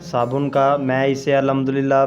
साबुन का। मैं इसे अल्हम्दुलिल्लाह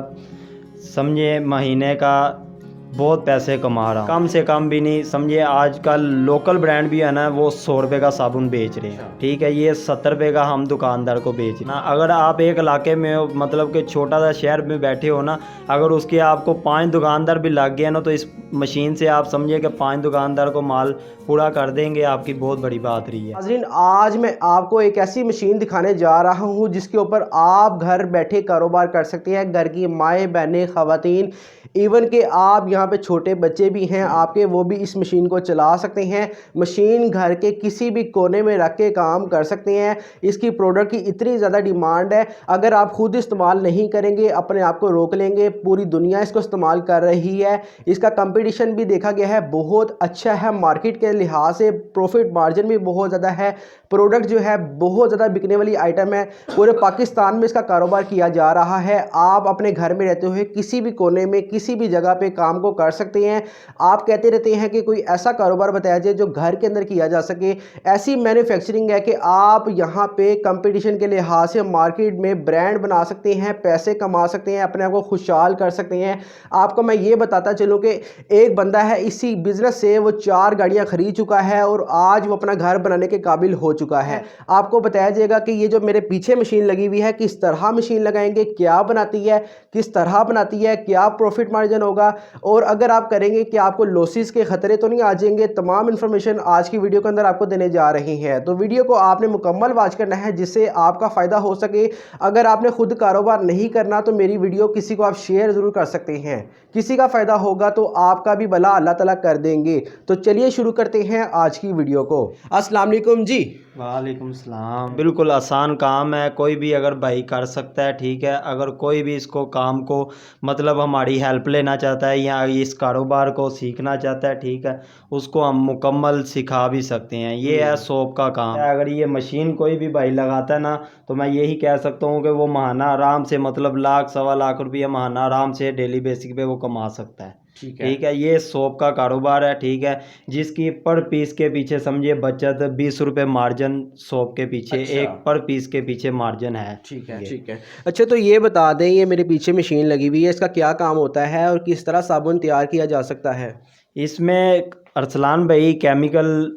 समझे महीने का बहुत पैसे कमा रहा हूँ। कम से कम भी नहीं, समझिए आजकल लोकल ब्रांड भी है ना, वो 100 रुपये का साबुन बेच रहे हैं। ठीक है, ये 70 रुपये का हम दुकानदार को बेच रहे हैं। अगर आप एक इलाके में हो, मतलब कि छोटा सा शहर में बैठे हो ना, अगर उसके आपको 5 दुकानदार भी लग गए ना, तो इस मशीन से आप समझिए कि 5 दुकानदार को माल पूरा कर देंगे। आपकी बहुत बड़ी बात रही है। नाज़रीन, आज मैं आपको एक ऐसी मशीन दिखाने जा रहा हूं जिसके ऊपर आप घर बैठे कारोबार कर सकते हैं। घर की माएँ बहनें ख़वातीन, इवन के आप यहां पे छोटे बच्चे भी हैं आपके, वो भी इस मशीन को चला सकते हैं। मशीन घर के किसी भी कोने में रख के काम कर सकते हैं। इसकी प्रोडक्ट की इतनी ज़्यादा डिमांड है, अगर आप खुद इस्तेमाल नहीं करेंगे, अपने आप को रोक लेंगे, पूरी दुनिया इसको इस्तेमाल कर रही है। इसका कंपटीशन भी देखा गया है बहुत अच्छा है, मार्केट के लिहाज से प्रॉफिट मार्जिन भी बहुत ज़्यादा है। प्रोडक्ट जो है बहुत ज़्यादा बिकने वाली आइटम है। पूरे पाकिस्तान में इसका कारोबार किया जा रहा है। आप अपने घर में रहते हुए किसी भी कोने में किसी भी जगह पे काम को कर सकते हैं। आप कहते रहते हैं कि कोई ऐसा कारोबार बताया जाए जो घर के अंदर किया जा सके। ऐसी मैन्युफैक्चरिंग है कि आप यहाँ पे कंपटीशन के लिहाज से मार्केट में ब्रांड बना सकते हैं, पैसे कमा सकते हैं, अपने आप को खुशहाल कर सकते हैं। आपको मैं ये बताता चलूँ कि एक बंदा है, इसी बिजनेस से वो 4 गाड़ियाँ खरीद चुका है और आज वो अपना घर बनाने के काबिल हो चुका है। आपको बताया जाएगा कि ये जो मेरे पीछे मशीन लगी हुई है, किस तरह मशीन लगाएंगे, क्या बनाती है, किस तरह बनाती है, क्या प्रॉफिट मार्जिन होगा, और अगर आप करेंगे कि आपको लॉसेस के खतरे तो नहीं आ जाएंगे। तमाम इन्फॉर्मेशन आज की वीडियो के अंदर आपको देने जा रही है, तो वीडियो को आपने मुकम्मल वॉच करना है जिससे आपका फ़ायदा हो सके। अगर आपने खुद कारोबार नहीं करना तो मेरी वीडियो किसी को आप शेयर ज़रूर कर सकते हैं, किसी का फ़ायदा होगा तो आपका भी भला अल्लाह ताला कर देंगे। तो चलिए शुरू करते हैं आज की वीडियो को। अस्सलाम वालेकुम जी। वालेकुम सलाम। बिल्कुल आसान काम है, कोई भी अगर भाई कर सकता है। ठीक है, अगर कोई भी इसको काम को मतलब हमारी हेल्प लेना चाहता है या इस कारोबार को सीखना चाहता है, ठीक है, उसको हम मुकम्मल सिखा भी सकते हैं। ये है शॉप का काम। अगर ये मशीन कोई भी भाई लगाता है ना, तो मैं यही कह सकता हूँ कि वो महाना आराम से, मतलब लाख सवा लाख रुपया महाना आराम से डेली बेसिक पे वो कमा सकता है। ठीक है, ये शॉप का कारोबार है। ठीक है, जिसकी पर पीस के पीछे समझिए बचत 20 रुपये मार्जिन शॉप के पीछे। अच्छा। एक पर पीस के पीछे मार्जिन है। ठीक है, ठीक है। अच्छा, तो ये बता दें, ये मेरे पीछे मशीन लगी हुई है, इसका क्या काम होता है और किस तरह साबुन तैयार किया जा सकता है? इसमें अरसलान भाई केमिकल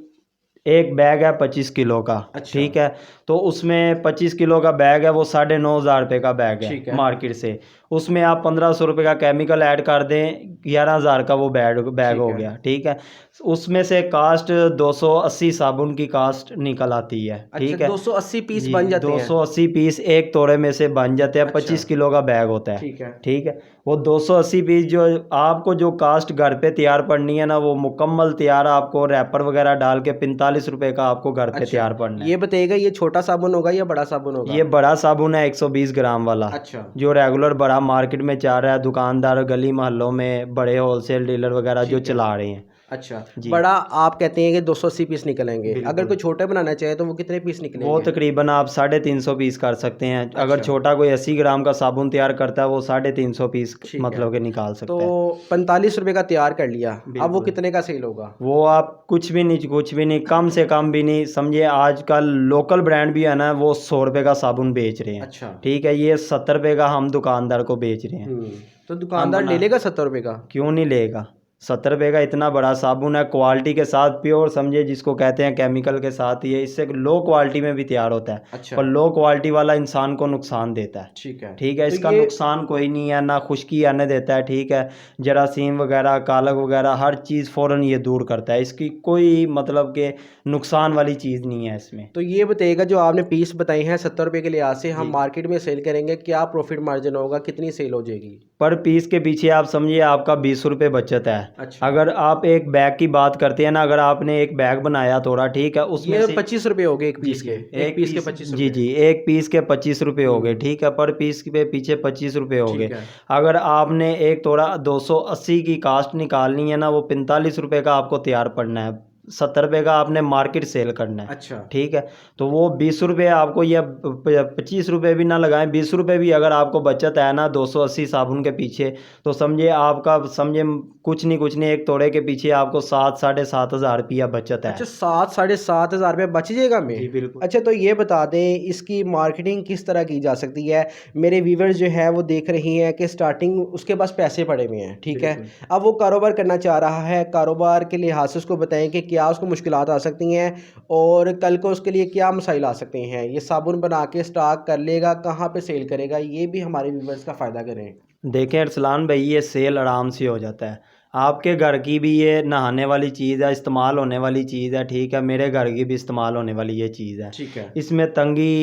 एक बैग है 25 किलो का। अच्छा। ठीक है, तो उसमें 25 किलो का बैग है, वो 9,500 रुपये का बैग ठीक है है। मार्केट से। उसमें आप 1500 रुपये का केमिकल ऐड कर दें, 11,000 का वो बैग हो गया। ठीक है, उसमें से कास्ट 280 साबुन की कास्ट निकल आती है। अच्छा, ठीक है, 280 पीस जी बन जाते हैं। 280 पीस एक तोड़े में से बन जाते हैं। अच्छा। 25 किलो का बैग होता है। ठीक है। ठीक है, वो 280 पीस जो आपको जो कास्ट घर पे तैयार पड़नी है ना, वो मुकम्मल तैयार आपको रैपर वगैरह डाल के 45 रुपए का आपको घर पे तैयार पड़ना है। ये बताइएगा, ये छोटा साबुन होगा या बड़ा साबुन होगा? ये बड़ा साबुन है 120 ग्राम वाला। अच्छा। जो रेगुलर बड़ा मार्केट में चल रहा है, दुकानदार गली मोहल्लों में बड़े होलसेल डीलर वगैरह जो चला रहे हैं। अच्छा, जी। बड़ा आप कहते हैं कि 280 पीस निकलेंगे। बिल्कुल। अगर कोई छोटे बनाना चाहे तो वो कितने पीस वो निकलेंगे? तकरीबन आप 350 पीस कर सकते हैं। अगर अच्छा। छोटा कोई 80 ग्राम का साबुन तैयार करता है, वो 350 पीस ठीक है। मतलब के निकाल सकता तो है। 45 रुपए का तैयार कर लिया, अब वो बिल्कुल। कितने का सेल होगा? वो आप कुछ भी नहीं, कम से कम भी नहीं, समझिए आजकल लोकल ब्रांड भी है ना, वो 100 रुपये का साबुन बेच रहे हैं। अच्छा। ठीक है, ये 70 रुपये का हम दुकानदार को बेच रहे हैं। तो दुकानदार ले लेगा 70 रुपए का? क्यों नहीं लेगा? 70 रुपये का इतना बड़ा साबुन है, क्वालिटी के साथ, प्योर समझिए जिसको कहते हैं केमिकल के साथ ही है। इससे लो क्वालिटी में भी तैयार होता है। अच्छा। पर लो क्वालिटी वाला इंसान को नुकसान देता है। ठीक है। ठीक है, तो इसका ये नुकसान कोई नहीं है, ना खुश्की आने देता है। ठीक है, जरासीम वगैरह, कालक वगैरह, हर चीज़ फ़ौरन ये दूर करता है। इसकी कोई मतलब के नुकसान वाली चीज़ नहीं है इसमें। तो ये बताइएगा, जो आपने पीस बताई हैं 70 रुपए के लिहाज से, हम मार्केट में सेल करेंगे, क्या प्रॉफिट मार्जिन होगा, कितनी सेल हो जाएगी? पर पीस के पीछे आप समझिए आपका 20 रुपये बचत है। अच्छा। अगर आप एक बैग की बात करते हैं ना, अगर आपने एक बैग बनाया थोड़ा, ठीक है, उसमें ये से 25 रुपए हो गए एक पीस जी, के? एक पीस के 25 जी रुपए? जी, एक पीस के 25 रुपये हो गए। ठीक है, पर पीस पे पीछे 25 रुपये हो गए। ठीक है। अगर आपने एक थोड़ा 280 की कास्ट निकालनी है ना, वो 45 रुपये का आपको तैयार पड़ना है 70 रुपये का आपने मार्केट सेल करना है। अच्छा। ठीक है, तो वो 20 रुपये आपको या 25 रुपये भी ना लगाएं, 20 रुपये भी अगर आपको बचत है ना 280 साबुन के पीछे, तो समझे आपका, समझे कुछ नहीं एक तोड़े के पीछे आपको 7 साढ़े 7 हज़ार रुपया बचत है। अच्छा, 7 साढ़े 7 हज़ार रुपये बच जाएगा हमें? जी बिल्कुल। अच्छा, तो ये बता दें इसकी मार्केटिंग किस तरह की जा सकती है? मेरे व्यूवर्स जो है वो देख रही हैं कि स्टार्टिंग उसके पास पैसे पड़े हुए हैं, ठीक है, अब वो कारोबार करना चाह रहा है, कारोबार के लिहाज से उसको बताएं कि क्या उसको मुश्किलात आ सकती हैं और कल को उसके लिए क्या मसाइल आ सकते हैं। ये साबुन बना के स्टॉक कर लेगा, कहाँ पे सेल करेगा, ये भी हमारे व्यूवर्स का फ़ायदा करें। देखें अरसलान भाई, ये सेल आराम से हो जाता है। आपके घर की भी ये नहाने वाली चीज़ है, इस्तेमाल होने वाली चीज़ है, ठीक है, मेरे घर की भी इस्तेमाल होने वाली ये चीज़ है। ठीक है। इसमें तंगी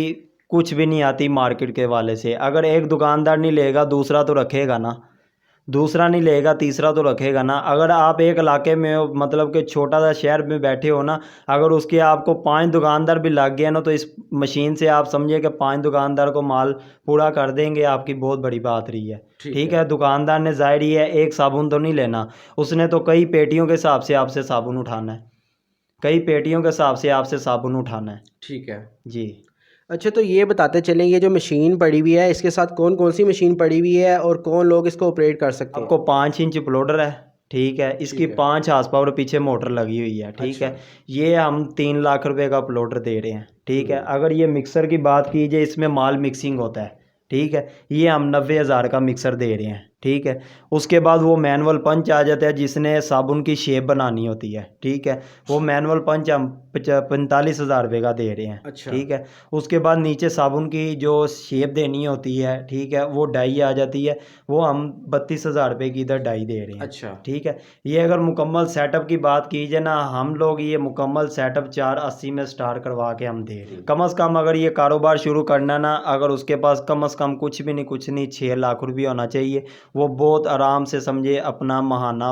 कुछ भी नहीं आती मार्केट के वाले से। अगर एक दुकानदार नहीं लेगा, दूसरा तो रखेगा ना, दूसरा नहीं लेगा, तीसरा तो रखेगा ना। अगर आप एक इलाके में हो, मतलब कि छोटा सा शहर में बैठे हो ना, अगर उसके आपको 5 दुकानदार भी लग गए ना, तो इस मशीन से आप समझिए कि 5 दुकानदार को माल पूरा कर देंगे, आपकी बहुत बड़ी बात रही है। ठीक है, दुकानदार ने ज़ाहिर ही है एक साबुन तो नहीं लेना, उसने तो कई पेटियों के हिसाब से आपसे साबुन उठाना है, कई पेटियों के हिसाब से आपसे साबुन उठाना है। ठीक है जी। अच्छा, तो ये बताते चलें ये जो मशीन पड़ी हुई है इसके साथ कौन कौन सी मशीन पड़ी हुई है और कौन लोग इसको ऑपरेट कर सकते हैं? आपको 5 इंच प्लोडर है, ठीक है, इसकी 5 हार्स पावर पीछे मोटर लगी हुई है। ठीक है, ये हम 3 लाख रुपए का प्लोडर दे रहे हैं। ठीक है, अगर ये मिक्सर की बात की जाए, इसमें माल मिक्सिंग होता है। ठीक है, ये हम 90,000 का मिक्सर दे रहे हैं। ठीक है, उसके बाद वो मैनुअल पंच आ जाता है जिसने साबुन की शेप बनानी होती है। ठीक है, वो मैनुअल पंच हम 45,000 रुपये का दे रहे हैं। अच्छा। ठीक है, उसके बाद नीचे साबुन की जो शेप देनी होती है, ठीक है, वो डाई आ जाती है, वो हम 32,000 रुपये की इधर डाई दे रहे हैं। अच्छा। ठीक है, ये अगर मुकम्मल सेटअप की बात की जाए ना, हम लोग ये मुकम्मल सेटअप 480 में स्टार्ट करवा के हम दे रहे हैं। कम से कम अगर ये कारोबार शुरू करना ना, अगर उसके पास कम से कम कुछ नहीं 6 लाख रुपये होना चाहिए, वो बहुत आराम से समझे अपना महाना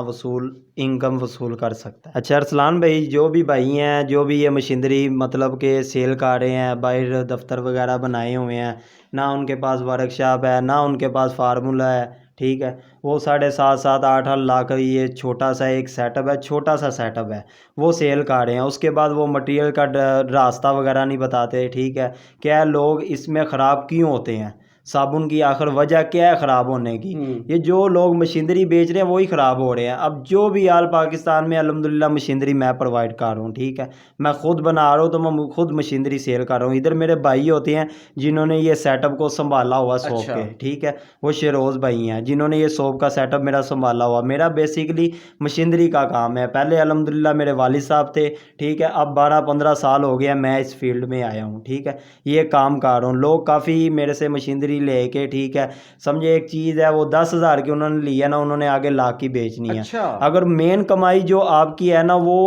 इनकम वसूल कर सकता है। अच्छा अरसलान भाई, जो भी भाई हैं, जो भी ये मशीनरी मतलब के सेल कर रहे हैं, बाहर दफ्तर वगैरह बनाए हुए हैं, ना उनके पास वर्कशॉप है, ना उनके पास फार्मूला है, ठीक है, वो 7.5 8 लाख ये छोटा सा एक सेटअप है, छोटा सा सेटअप है, वो सेल कर रहे हैं। उसके बाद वो मटेरियल का रास्ता वगैरह नहीं बताते। ठीक है, क्या लोग इसमें ख़राब क्यों होते हैं, साबुन की आखिर वजह क्या है ख़राब होने की, ये जो लोग मशीनरी बेच रहे हैं वही ख़राब हो रहे हैं। अब जो भी हाल पाकिस्तान में अल्हम्दुलिल्लाह मशीनरी मैं प्रोवाइड कर रहा हूँ। ठीक है, मैं ख़ुद बना रहा हूँ, तो मैं खुद मशीनरी सेल कर रहा हूँ। इधर मेरे भाई होते हैं जिन्होंने ये सेटअप को संभाला हुआ शॉप के। ठीक है, वो शेरोज़ भाई हैं जिन्होंने ये शॉप का सेटअप मेरा संभाला हुआ। मेरा बेसिकली मशीनरी का काम है। पहले अल्हम्दुलिल्लाह मेरे वालिद साहब थे। ठीक है, अब 12-15 साल हो गया मैं इस फील्ड में आया हूँ। ठीक है, ये काम कर रहा हूँ। लोग काफ़ी मेरे से मशीनरी लेके, ठीक है, समझे एक चीज़ है, वो 10,000 की उन्होंने ली है ना, उन्होंने आगे लाख की बेचनी है। अच्छा। अगर मेन कमाई जो आपकी है ना, वो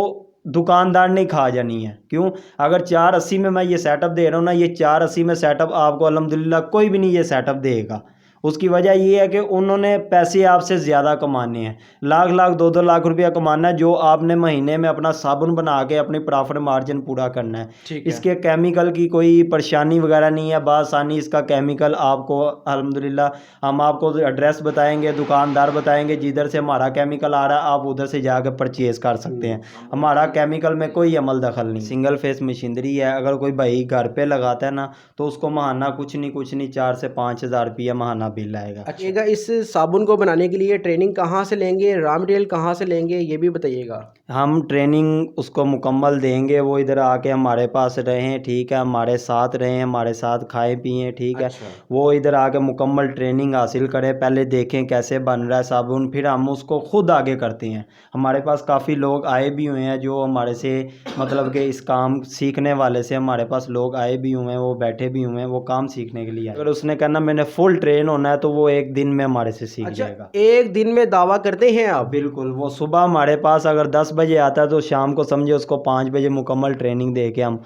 दुकानदार ने खा जानी है। क्यों? अगर 480 में मैं ये सेटअप दे रहा हूँ ना, ये 480 में सेटअप आपको अल्हम्दुलिल्लाह कोई भी नहीं ये सेटअप देगा। उसकी वजह ये है कि उन्होंने पैसे आपसे ज़्यादा कमाने हैं, लाख 2-2 लाख रुपया कमाना है, जो आपने महीने में अपना साबुन बना के अपनी प्रॉफिट मार्जिन पूरा करना है। इसके केमिकल की कोई परेशानी वगैरह नहीं है, बासानी इसका केमिकल आपको अल्हम्दुलिल्लाह हम आपको एड्रेस बताएंगे, दुकानदार बताएंगे, जिधर से हमारा केमिकल आ रहा है आप उधर से जाकर परचेज़ कर सकते हैं। हमारा केमिकल में कोई अमल दखल नहीं। सिंगल फेस मशीनरी है। अगर कोई भाई घर पे लगाता है ना, तो उसको महाना कुछ नहीं 4 से 5 हज़ार रुपया महाना बिल आएगा। अच्छा, इस साबुन को बनाने के लिए ट्रेनिंग कहाँ से लेंगे, रॉ मटेरियल कहाँ से लेंगे, ये भी बताइएगा। हम ट्रेनिंग उसको मुकम्मल देंगे, वो इधर आके हमारे पास रहें। ठीक है, हमारे साथ रहें, हमारे साथ खाएं पिएं। ठीक है, वो इधर आके मुकम्मल ट्रेनिंग हासिल करें, पहले देखें कैसे बन रहा है साबुन, फिर हम उसको खुद आगे करते हैं। हमारे पास काफ़ी लोग आए भी हुए हैं जो हमारे से मतलब कि इस काम सीखने वाले से हमारे पास लोग आए भी हुए हैं, वो बैठे भी हुए हैं, वो काम सीखने के लिए। अगर उसने कहना मैंने फुल ट्रेन होना है, तो वो एक दिन में हमारे से सीख जाएगा। एक दिन में दावा करते हैं आप? बिल्कुल, वो सुबह हमारे पास अगर 10 बजे आता है, तो शाम को समझे उसको 5 बजे मुकम्मल ट्रेनिंग दे के हम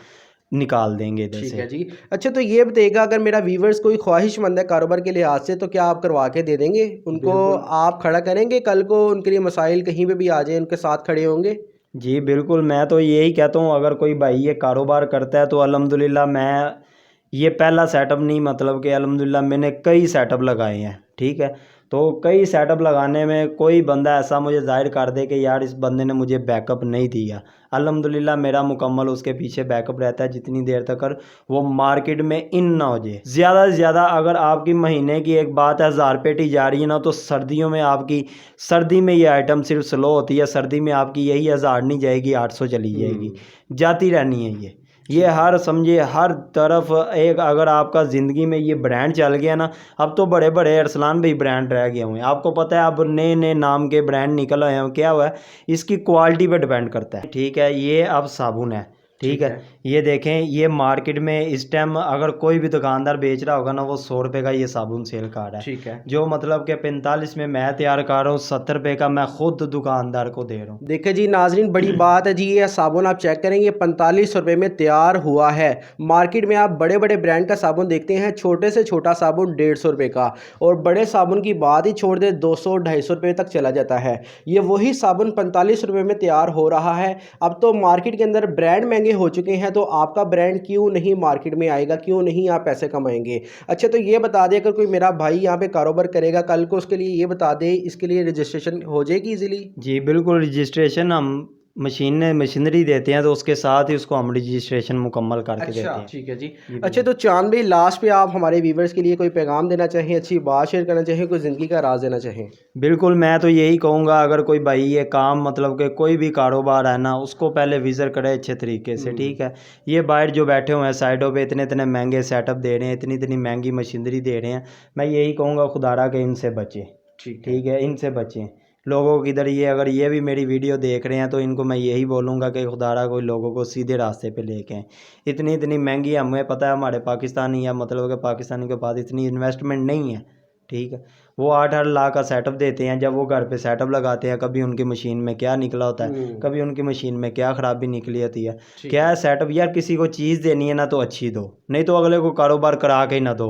निकाल देंगे इधर से। ठीक है जी। अच्छा, तो ये बताइएगा अगर मेरा व्यूवर्स कोई ख्वाहिशमंद है कारोबार के लिहाज से, तो क्या आप करवा के दे देंगे उनको? आप खड़ा करेंगे कल को उनके लिए, मसाइल कहीं पे भी आ जाए उनके साथ खड़े होंगे? जी बिल्कुल, मैं तो यही कहता हूँ, अगर कोई भाई ये कारोबार करता है तो अल्हम्दुलिल्लाह मैं ये पहला सेटअप नहीं, मतलब कि अल्हम्दुलिल्लाह मैंने कई सेटअप लगाए हैं। ठीक है, तो कई सेटअप लगाने में कोई बंदा ऐसा मुझे जाहिर कर दे कि यार इस बंदे ने मुझे बैकअप नहीं दिया, अल्हम्दुलिल्लाह मेरा मुकम्मल उसके पीछे बैकअप रहता है जितनी देर तक वो मार्केट में इन ना हो जाए। ज़्यादा से ज़्यादा अगर आपकी महीने की एक बात है 1000 पेटी जा रही है ना, तो सर्दियों में आपकी, सर्दी में ये आइटम सिर्फ स्लो होती है, सर्दी में आपकी यही 1000 नहीं जाएगी, 800 चली जाएगी, जाती रहनी है ये हर समझिए हर तरफ एक, अगर आपका ज़िंदगी में ये ब्रांड चल गया ना, अब तो बड़े बड़े अरसलान भाई ब्रांड रह गए हुए हैं, आपको पता है अब नए नए नाम के ब्रांड निकल आए हैं। क्या हुआ है, इसकी क्वालिटी पे डिपेंड करता है, ठीक है। ये अब साबुन है, ठीक है। ये देखें, ये मार्केट में इस टाइम अगर कोई भी दुकानदार बेच रहा होगा ना, वो 100 रुपये का ये साबुन सेल कर रहा है, ठीक है। जो मतलब कि 45 में मैं तैयार कर रहा हूँ, 70 रुपये का मैं खुद दुकानदार को दे रहा हूँ। देखिए जी नाजरीन, बड़ी बात है जी, ये साबुन आप चेक करेंगे 45 रुपये में तैयार हुआ है। मार्केट में आप बड़े बड़े ब्रांड का साबुन देखते हैं, छोटे से छोटा साबुन 150 रुपये का, और बड़े साबुन की बात ही छोड़ दे 200-250 रुपये तक चला जाता है। ये वही साबुन 45 रुपये में तैयार हो रहा है। अब तो मार्केट के अंदर ब्रांड महंगे हो चुके हैं, तो आपका ब्रांड क्यों नहीं मार्केट में आएगा, क्यों नहीं आप पैसे कमाएंगे। अच्छा तो ये बता दें, अगर कोई मेरा भाई यहाँ पे कारोबार करेगा कल को, उसके लिए ये बता दें, इसके लिए रजिस्ट्रेशन हो जाएगी इजीली? जी बिल्कुल, रजिस्ट्रेशन हम मशीनरी देते हैं, तो उसके साथ ही उसको हम रजिस्ट्रेशन मुकम्मल करके देते हैं। ठीक है जी। अच्छा तो चांद भाई, लास्ट पे आप हमारे व्यूवर्स के लिए कोई पैगाम देना चाहें, अच्छी बात शेयर करना चाहें, कोई ज़िंदगी का राज देना चाहें? बिल्कुल, मैं तो यही कहूँगा, अगर कोई भाई ये काम मतलब कि कोई भी कारोबार है ना, उसको पहले विज़िट करे अच्छे तरीके से, ठीक है। ये बाहर जो बैठे हुए हैं साइडों पे, इतने इतने महंगे सेटअप दे रहे हैं, इतनी इतनी महंगी मशीनरी दे रहे हैं, मैं यही कहूँगा खुदारा के इनसे बचें, ठीक है, इनसे बचें। लोगों की इधर ये, अगर ये भी मेरी वीडियो देख रहे हैं, तो इनको मैं यही बोलूँगा कि खुदारा कोई लोगों को सीधे रास्ते पे लेके आएं। इतनी इतनी महंगी, हमें पता है हमारे पाकिस्तानी या मतलब कि पाकिस्तानी के पास इतनी इन्वेस्टमेंट नहीं है, ठीक है। वो 8-8 लाख का सेटअप देते हैं, जब वो घर पे सेटअप लगाते हैं, कभी उनकी मशीन में क्या निकला होता है, कभी उनकी मशीन में क्या ख़राबी निकली होती है। क्या है सेटअप, यार किसी को चीज़ देनी है ना तो अच्छी दो, नहीं तो अगले को कारोबार करा के ही ना दो।